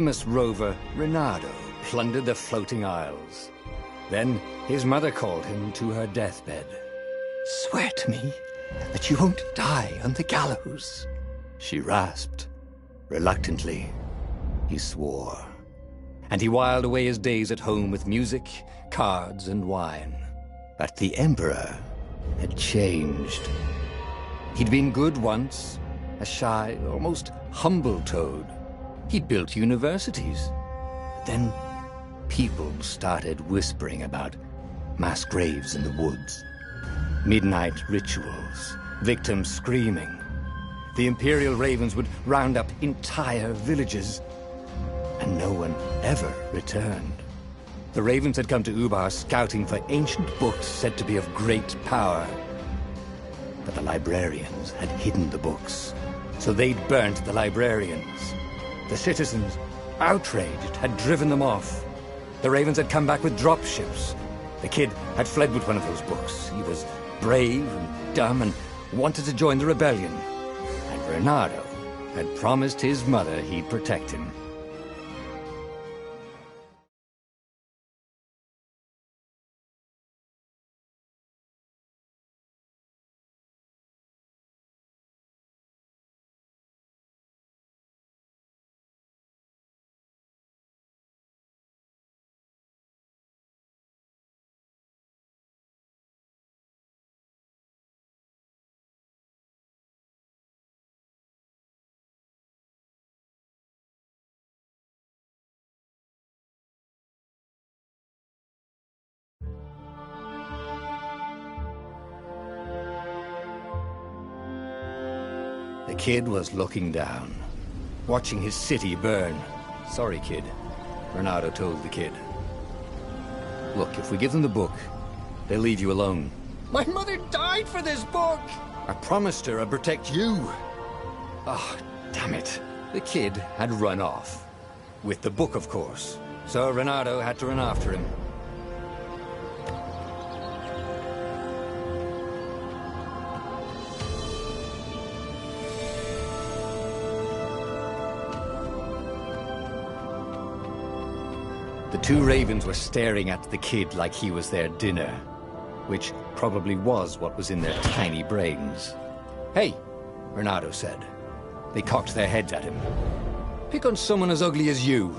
Famous rover Reynardo plundered the floating isles. Then his mother called him to her deathbed. "Swear to me that you won't die on the gallows," she rasped. Reluctantly, he swore. And he whiled away his days at home with music, cards, and wine. But the Emperor had changed. He'd been good once, a shy, almost humble toad. He'd built universities. Then people started whispering about mass graves in the woods, midnight rituals, victims screaming. The Imperial Ravens would round up entire villages, and no one ever returned. The Ravens had come to Ubar scouting for ancient books said to be of great power. But the librarians had hidden the books, so they'd burnt the librarians. The citizens, outraged, had driven them off. The Ravens had come back with dropships. The kid had fled with one of those books. He was brave and dumb and wanted to join the rebellion. And Reynardo had promised his mother he'd protect him. The kid was looking down, watching his city burn. "Sorry, kid," Reynardo told the kid. "Look, if we give them the book, they'll leave you alone." "My mother died for this book!" "I promised her I'd protect you." "Oh, damn it." The kid had run off. With the book, of course. So Reynardo had to run after him. The two ravens were staring at the kid like he was their dinner, which probably was what was in their tiny brains. "Hey," Reynardo said. They cocked their heads at him. "Pick on someone as ugly as you."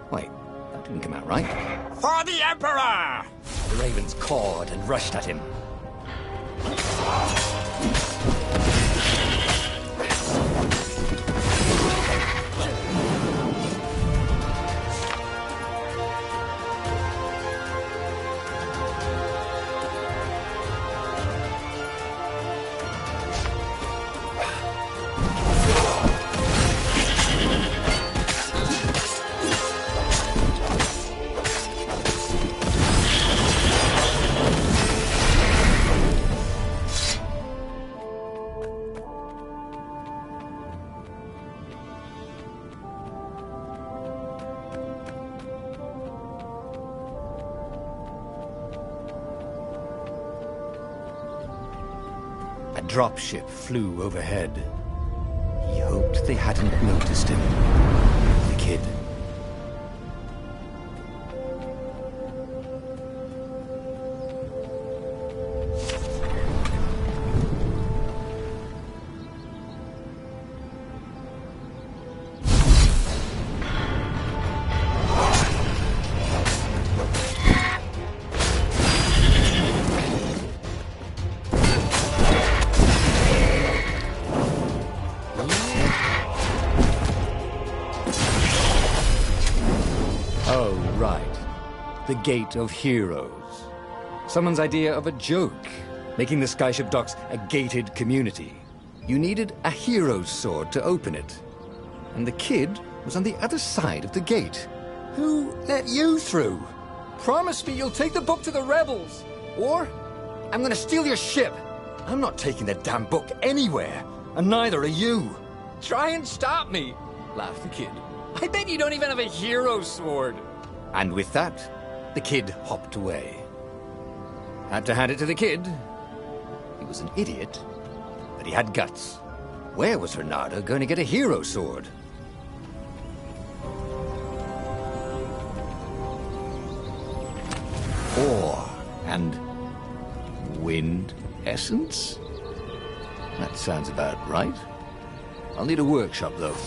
Wait, that didn't come out right. "For the Emperor!" The ravens cawed and rushed at him. A dropship flew overhead. He hoped they hadn't noticed him. The kid. Oh, right. The Gate of Heroes. Someone's idea of a joke, making the skyship docks a gated community. You needed a hero's sword to open it. And the kid was on the other side of the gate. "Who let you through? Promise me you'll take the book to the rebels, or I'm gonna steal your ship." "I'm not taking the damn book anywhere, and neither are you." "Try and stop me," laughed the kid. "I bet you don't even have a hero sword." And with that, the kid hopped away. Had to hand it to the kid. He was an idiot, but he had guts. Where was Reynardo going to get a hero sword? And wind essence? That sounds about right. I'll need a workshop, though.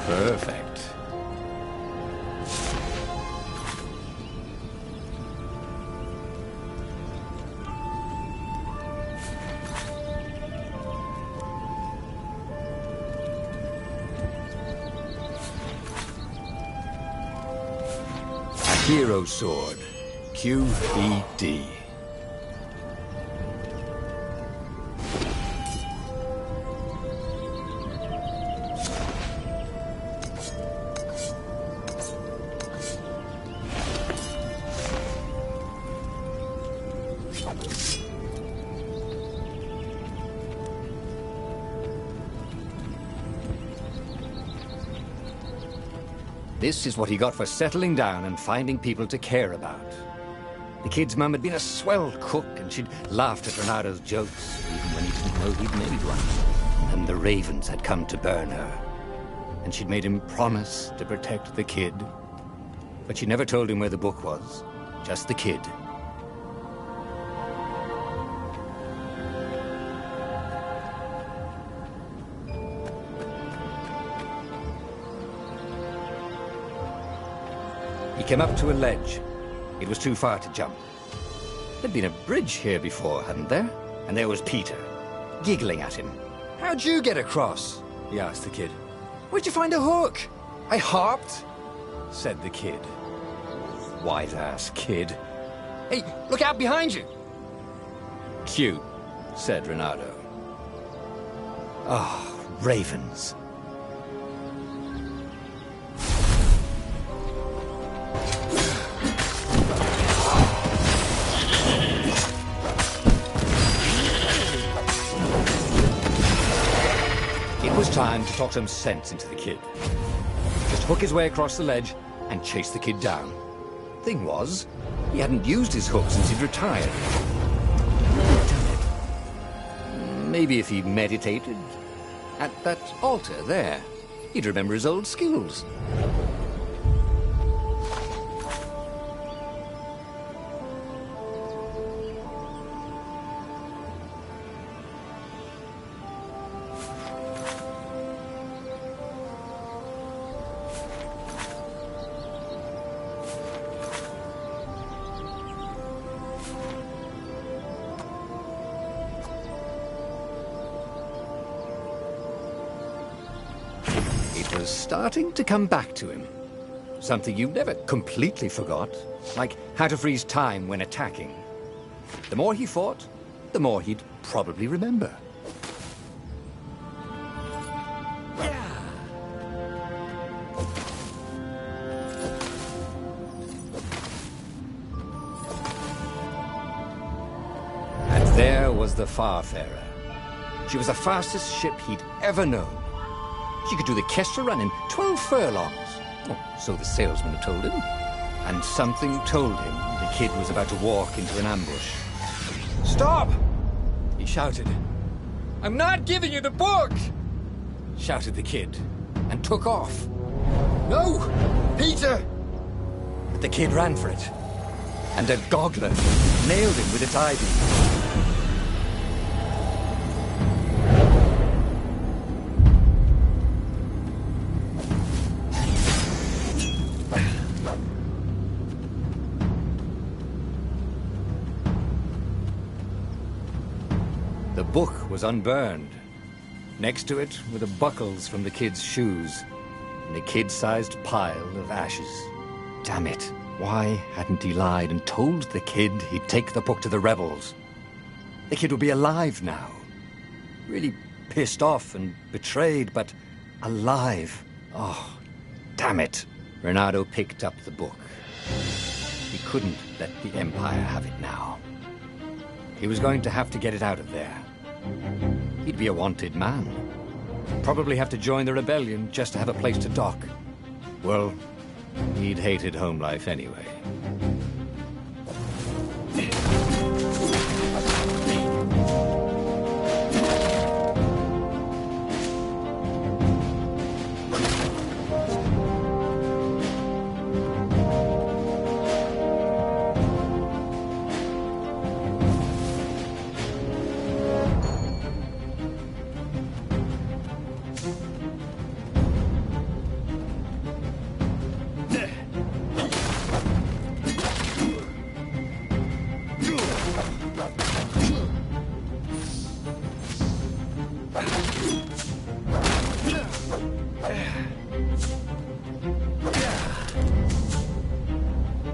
Perfect. Hero Sword, QBD. This is what he got for settling down and finding people to care about. The kid's mum had been a swell cook, and she'd laughed at Renado's jokes, even when he didn't know he'd made one. And the ravens had come to burn her. And she'd made him promise to protect the kid. But she never told him where the book was, just the kid. He came up to a ledge. It was too far to jump. There'd been a bridge here before, hadn't there? And there was Peter, giggling at him. "How'd you get across?" he asked the kid. "Where'd you find a hook?" "I hopped," said the kid. White-ass kid. "Hey, look out behind you!" "Cute," said Renado. Oh, ravens. It was time to talk some sense into the kid. Just hook his way across the ledge and chase the kid down. Thing was, he hadn't used his hook since he'd retired. Damn it. Maybe if he meditated at that altar there, he'd remember his old skills. It was starting to come back to him. Something you never completely forgot, like how to freeze time when attacking. The more he fought, the more he'd probably remember. And there was the Farfarer. She was the fastest ship he'd ever known. She could do the Kestra run in 12 furlongs. Oh, so the salesman had told him. And something told him the kid was about to walk into an ambush. "Stop!" he shouted. "I'm not giving you the book!" shouted the kid, and took off. "No! Peter!" But the kid ran for it, and a goggler nailed him with its ivy. The book was unburned. Next to it were the buckles from the kid's shoes, and a kid-sized pile of ashes. Damn it. Why hadn't he lied and told the kid he'd take the book to the rebels? The kid would be alive now. Really pissed off and betrayed, but alive. Oh, damn it. Renado picked up the book. He couldn't let the Empire have it now. He was going to have to get it out of there. He'd be a wanted man. Probably have to join the rebellion just to have a place to dock. Well, he'd hated home life anyway.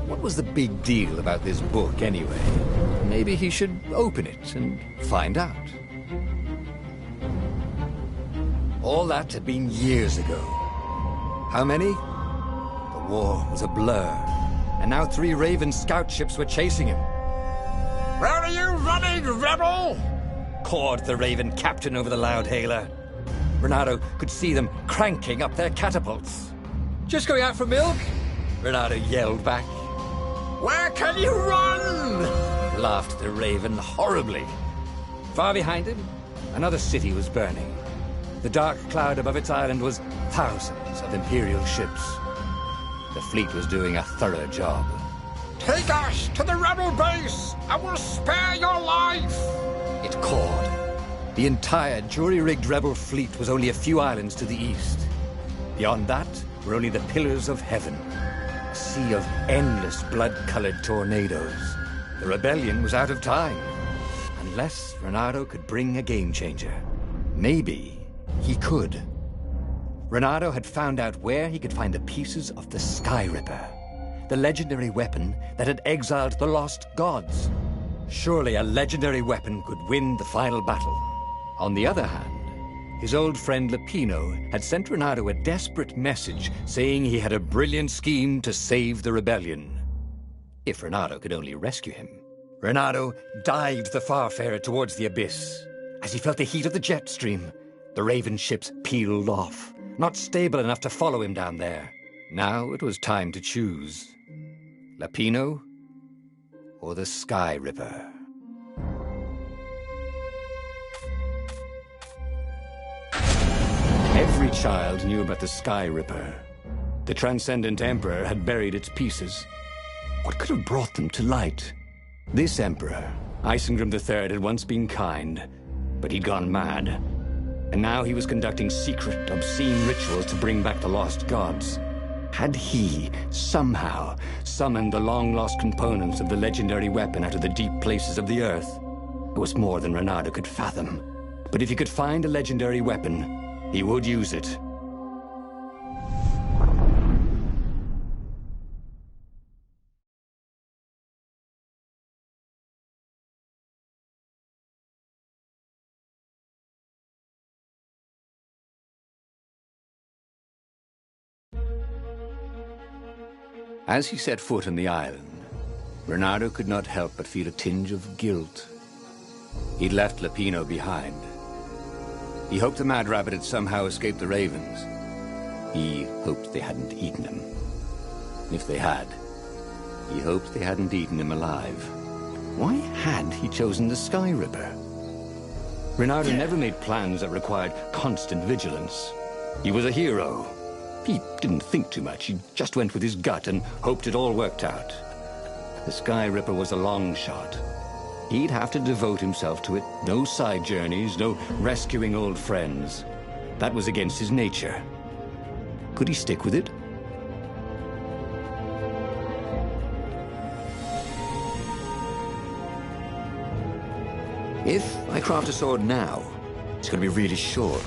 What was the big deal about this book, anyway? Maybe he should open it and find out. All that had been years ago. How many? The war was a blur, and now 3 Raven scout ships were chasing him. Where are you running, rebel? Cawed the Raven captain over the loudhailer. Renato could see them cranking up their catapults. Just going out for milk? Renato yelled back. Where can you run? Laughed the Raven horribly. Far behind him, another city was burning. The dark cloud above its island was thousands of Imperial ships. The fleet was doing a thorough job. Take us to the rebel base! I will spare your life! It cawed. The entire jury-rigged rebel fleet was only a few islands to the east. Beyond that were only the pillars of heaven. A sea of endless blood-colored tornadoes. The rebellion was out of time. Unless Renato could bring a game-changer. Maybe he could. Renato had found out where he could find the pieces of the Sky Ripper, the legendary weapon that had exiled the lost gods. Surely a legendary weapon could win the final battle. On the other hand, his old friend Lapino had sent Renato a desperate message saying he had a brilliant scheme to save the rebellion. If Renato could only rescue him. Renato dived the Farfarer towards the abyss. As he felt the heat of the jet stream, the Raven ships peeled off, not stable enough to follow him down there. Now it was time to choose. Lapino or the Sky Ripper? Every child knew about the Sky Ripper. The Transcendent Emperor had buried its pieces. What could have brought them to light? This Emperor, Isengrim III, had once been kind, but he'd gone mad. And now he was conducting secret, obscene rituals to bring back the lost gods. Had he, somehow, summoned the long-lost components of the legendary weapon out of the deep places of the earth? It was more than Renato could fathom. But if he could find a legendary weapon, he would use it. As he set foot on the island, Renato could not help but feel a tinge of guilt. He'd left Lapino behind. He hoped the Mad Rabbit had somehow escaped the Ravens. He hoped they hadn't eaten him. If they had, he hoped they hadn't eaten him alive. Why had he chosen the Sky Ripper? Renato never made plans that required constant vigilance. He was a hero. He didn't think too much. He just went with his gut and hoped it all worked out. The Sky Ripper was a long shot. He'd have to devote himself to it. No side journeys, no rescuing old friends. That was against his nature. Could he stick with it? If I craft a sword now, it's going to be really short.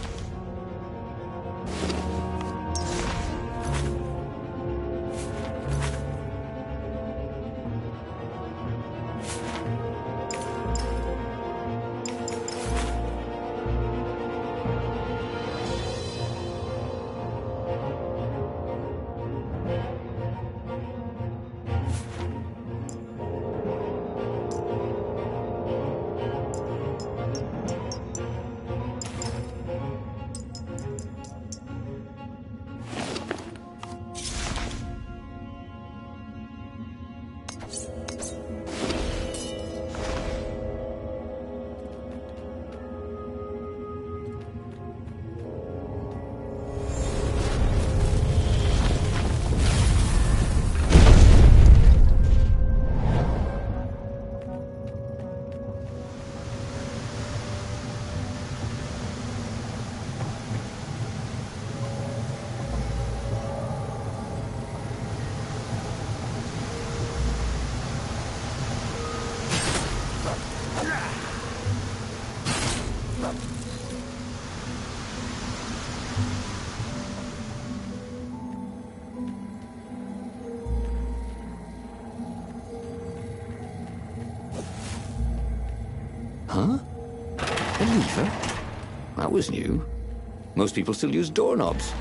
Huh? A lever? That was new. Most people still use doorknobs.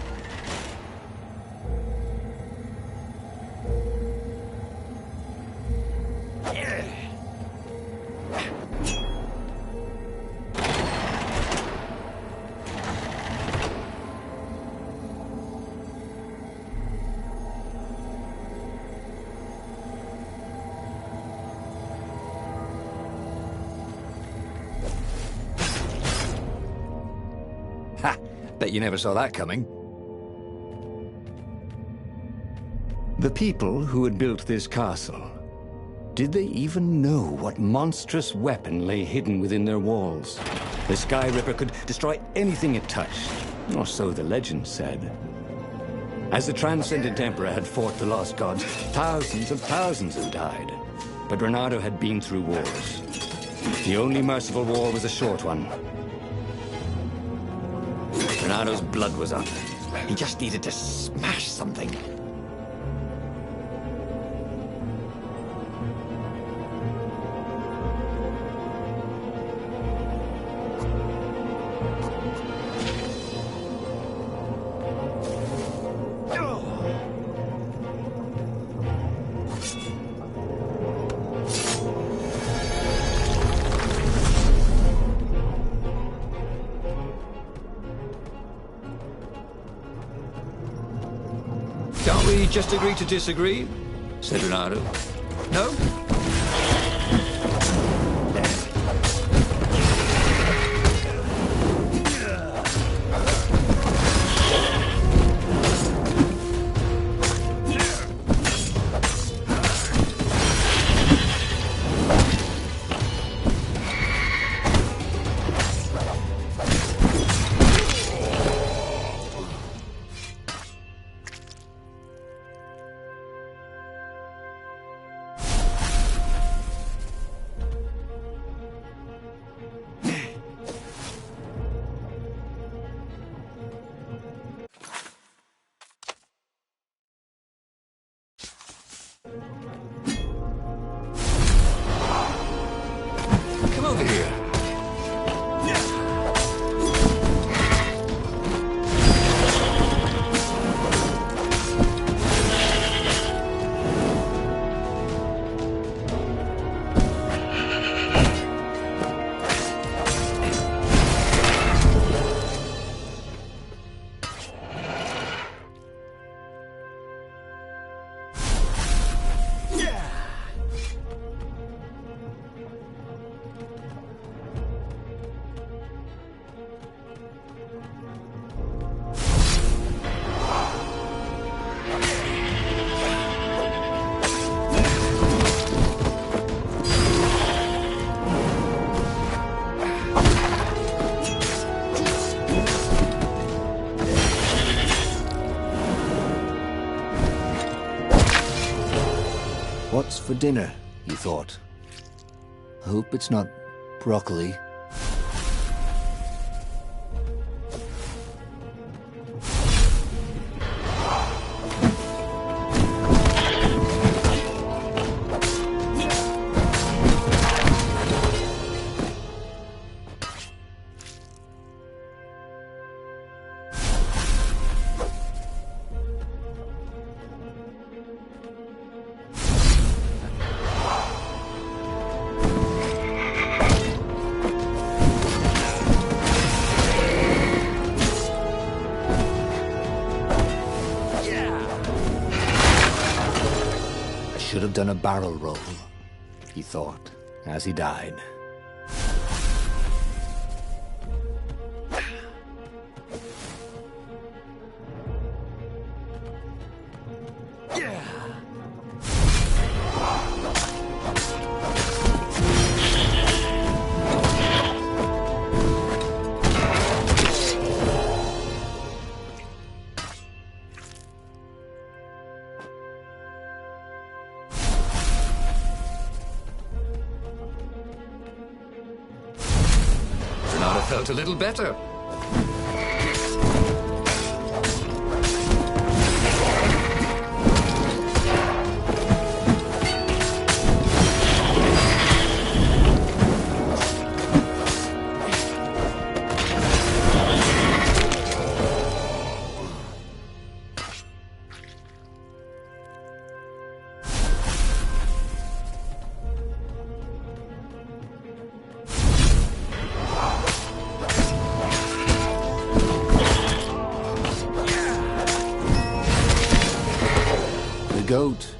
Ha! Bet you never saw that coming. The people who had built this castle, did they even know what monstrous weapon lay hidden within their walls? The Sky Ripper could destroy anything it touched, or so the legend said. As the Transcendent Emperor had fought the lost gods, thousands and thousands had died. But Reynardo had been through wars. The only merciful war was a short one. Reynardo's blood was up. He just needed to smash something. Can't we just agree to disagree? Said Reynardo. No? Come over here. What's for dinner, you thought? I hope it's not broccoli. Should have done a barrel roll, he thought, as he died. felt a little better. Goat.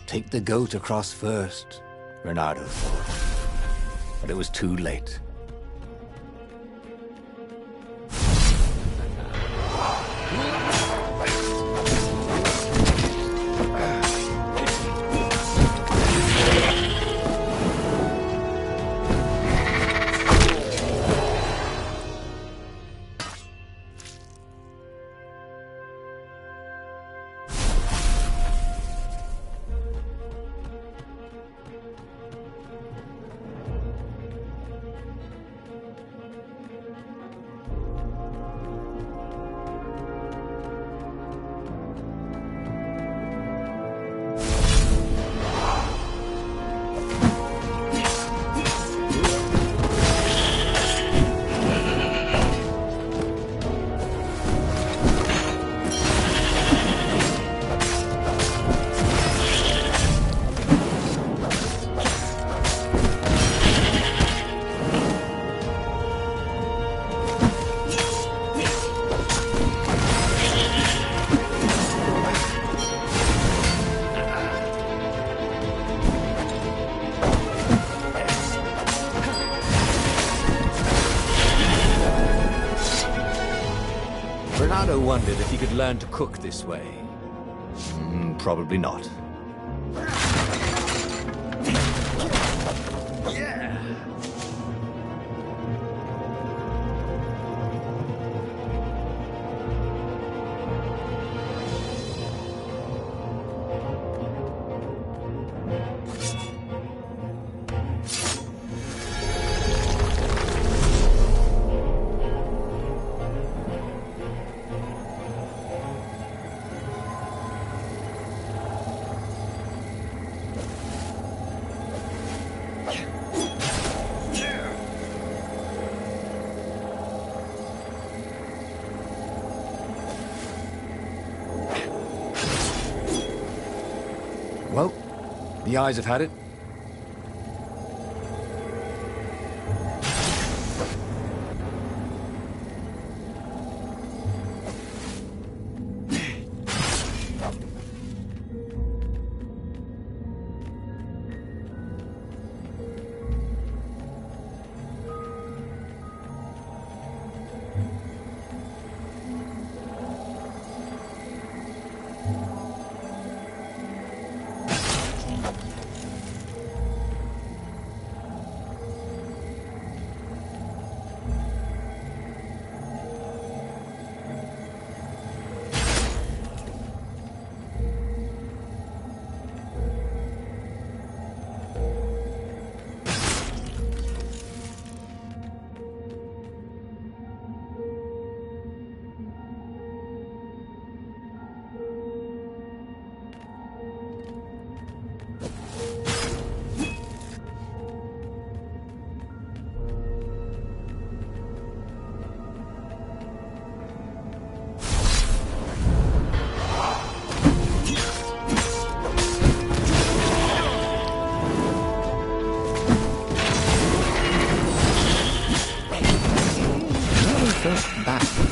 Take the goat across first, Reynardo thought. But it was too late. Reynardo wondered if he could learn to cook this way. Probably not. Well, the eyes have had it.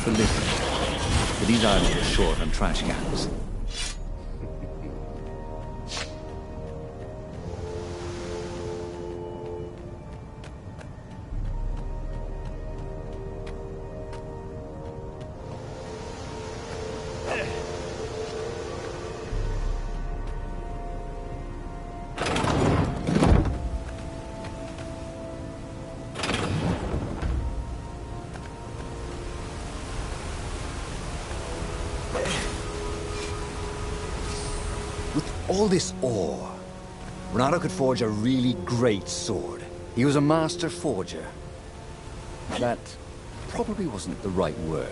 For living. But these islands are short on trash cans. All this ore, Reynardo could forge a really great sword. He was a master forger. That probably wasn't the right word.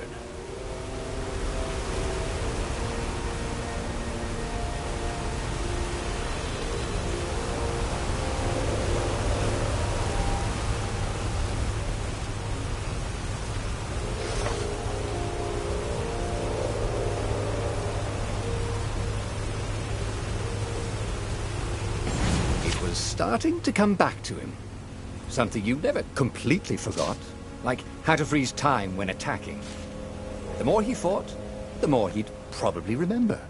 It was starting to come back to him. Something you never completely forgot, like how to freeze time when attacking. The more he fought, the more he'd probably remember.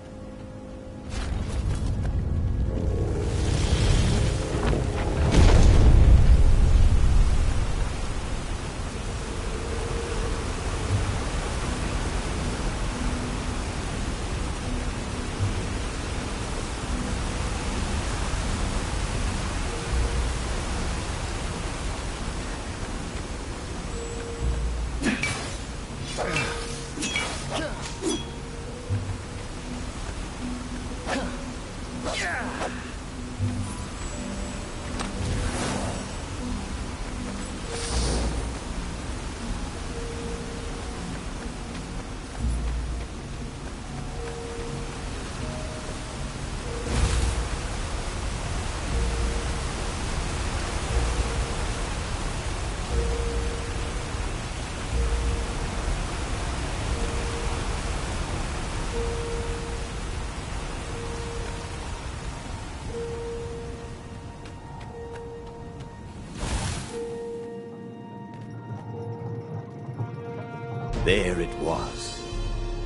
There it was.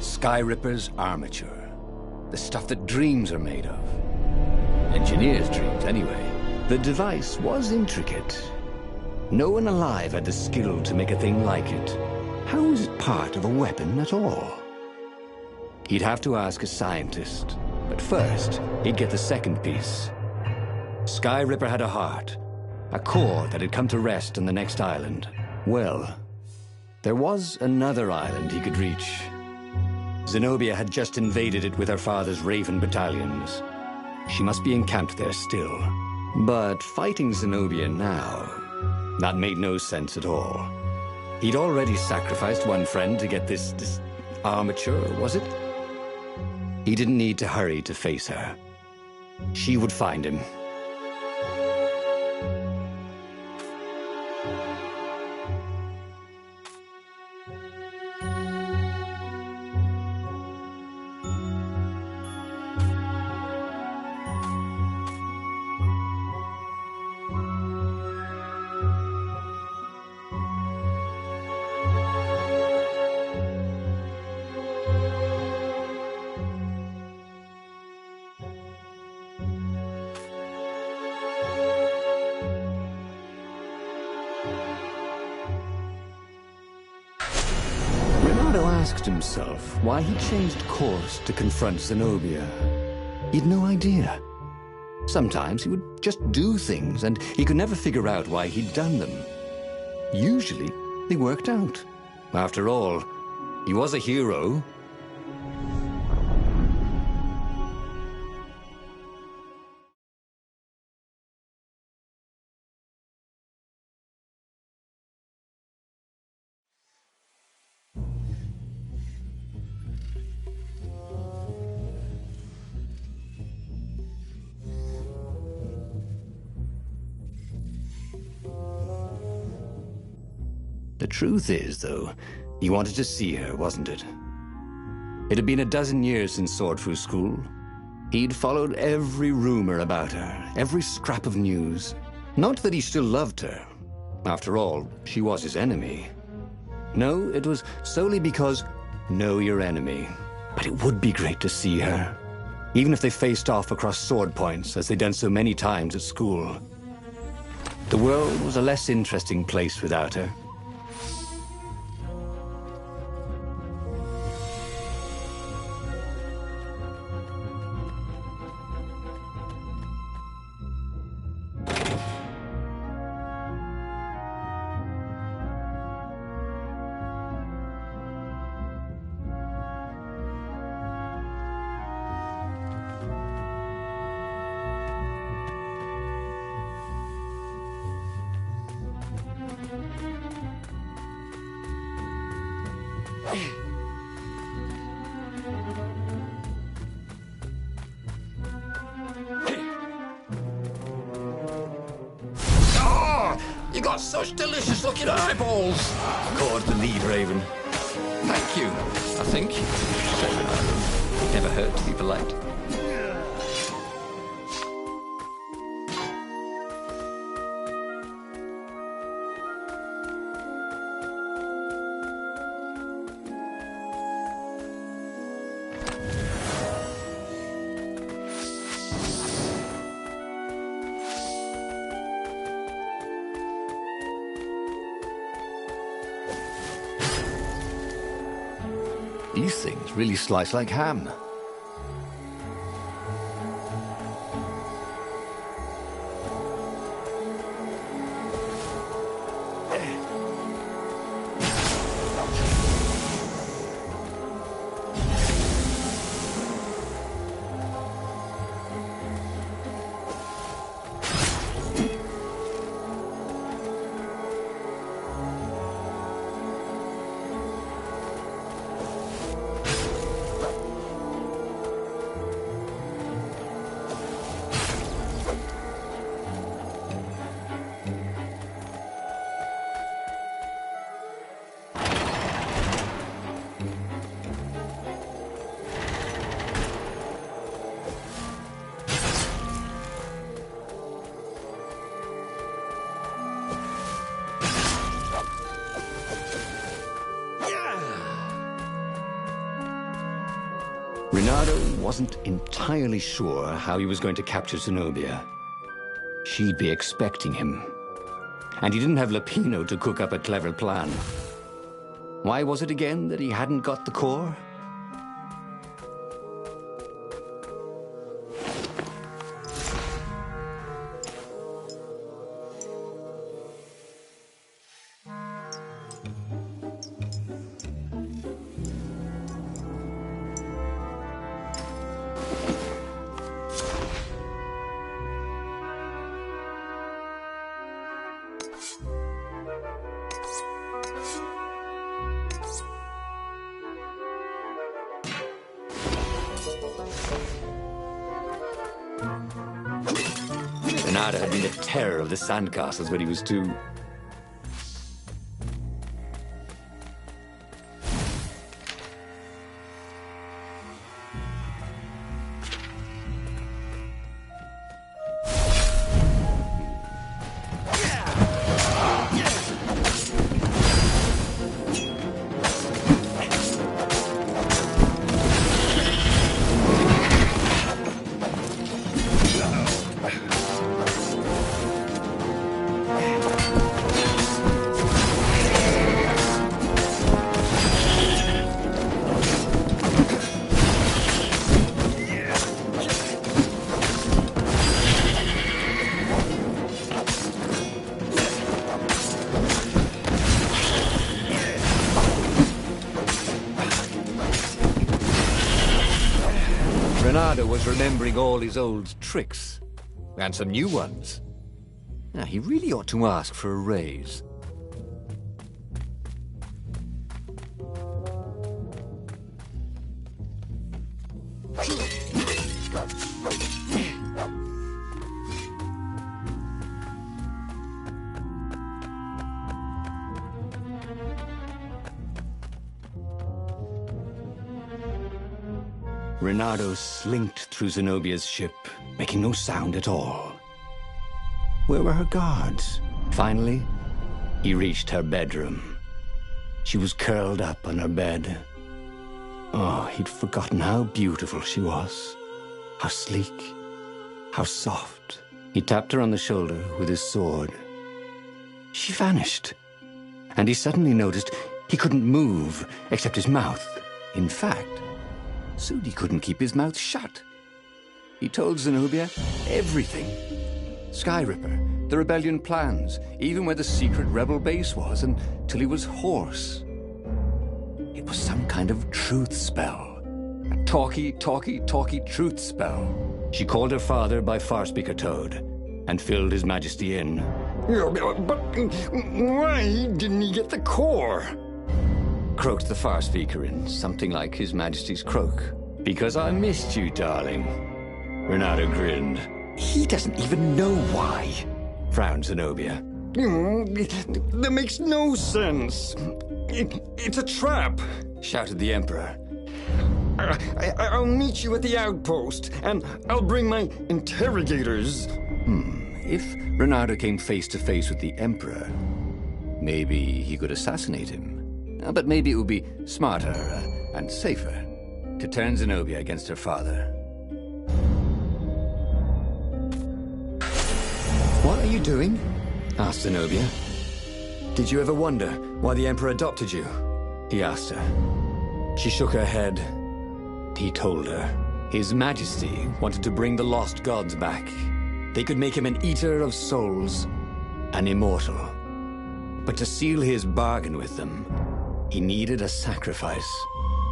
Skyripper's armature. The stuff that dreams are made of. Engineers' dreams, anyway. The device was intricate. No one alive had the skill to make a thing like it. How was it part of a weapon at all? He'd have to ask a scientist. But first, he'd get the second piece. Skyripper had a heart. A core that had come to rest on the next island. Well, there was another island he could reach. Zenobia had just invaded it with her father's Raven battalions. She must be encamped there still. But fighting Zenobia now, that made no sense at all. He'd already sacrificed one friend to get this armature, was it? He didn't need to hurry to face her. She would find him. Asked himself why he changed course to confront Zenobia. He'd no idea. Sometimes he would just do things, and he could never figure out why he'd done them. Usually, they worked out. After all, he was a hero. The truth is, though, he wanted to see her, wasn't it? It had been a dozen years since Swordfu School. He'd followed every rumor about her, every scrap of news. Not that he still loved her. After all, she was his enemy. No, it was solely because, know your enemy. But it would be great to see her. Even if they faced off across sword points, as they'd done so many times at school. The world was a less interesting place without her. You got such delicious-looking eyeballs. Caught the lead, Raven. Thank you, I think, said Renardo. It never hurt to be polite. These things really slice like ham. Renardo wasn't entirely sure how he was going to capture Zenobia. She'd be expecting him. And he didn't have Lapino to cook up a clever plan. Why was it again that he hadn't got the core? Renardo had been the terror of the sandcastles when he was 2. Renardo was remembering all his old tricks, and some new ones. Now, he really ought to ask for a raise. Renardo slinked through Zenobia's ship, making no sound at all. Where were her guards? Finally, he reached her bedroom. She was curled up on her bed. Oh, he'd forgotten how beautiful she was. How sleek, how soft. He tapped her on the shoulder with his sword. She vanished, and he suddenly noticed he couldn't move except his mouth. In fact, soon he couldn't keep his mouth shut. He told Zenobia everything. Skyripper, the rebellion plans, even where the secret rebel base was, until he was hoarse. It was some kind of truth spell. A talky truth spell. She called her father by Farspeaker Toad and filled His Majesty in. But why didn't he get the core? croaked the far speaker in something like His Majesty's croak. Because I missed you, darling. Renato grinned. He doesn't even know why, frowned Zenobia. That makes no sense. It's a trap, shouted the Emperor. I'll meet you at the outpost, and I'll bring my interrogators. If Renato came face to face with the Emperor, maybe he could assassinate him. But maybe it would be smarter and safer to turn Zenobia against her father. What are you doing? Asked Zenobia. Did you ever wonder why the Emperor adopted you? He asked her. She shook her head. He told her. His Majesty wanted to bring the lost gods back. They could make him an eater of souls, an immortal. But to seal his bargain with them, he needed a sacrifice.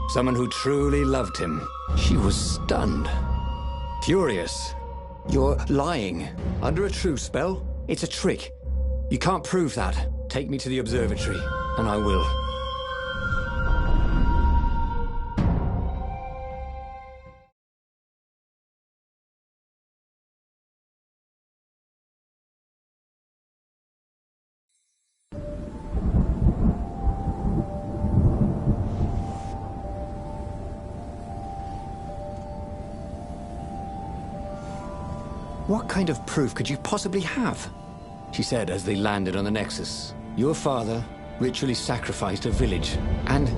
Someone who truly loved him. She was stunned. Furious. You're lying. Under a truce spell? It's a trick. You can't prove that. Take me to the observatory, and I will. What kind of proof could you possibly have? She said as they landed on the Nexus. Your father ritually sacrificed a village, and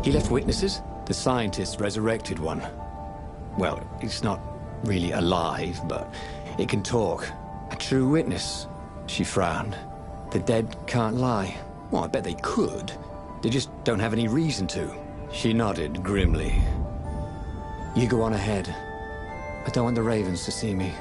he left witnesses? The scientists resurrected one. Well, it's not really alive, but it can talk. A true witness. She frowned. The dead can't lie. Well, I bet they could. They just don't have any reason to. She nodded grimly. You go on ahead. I don't want the Ravens to see me.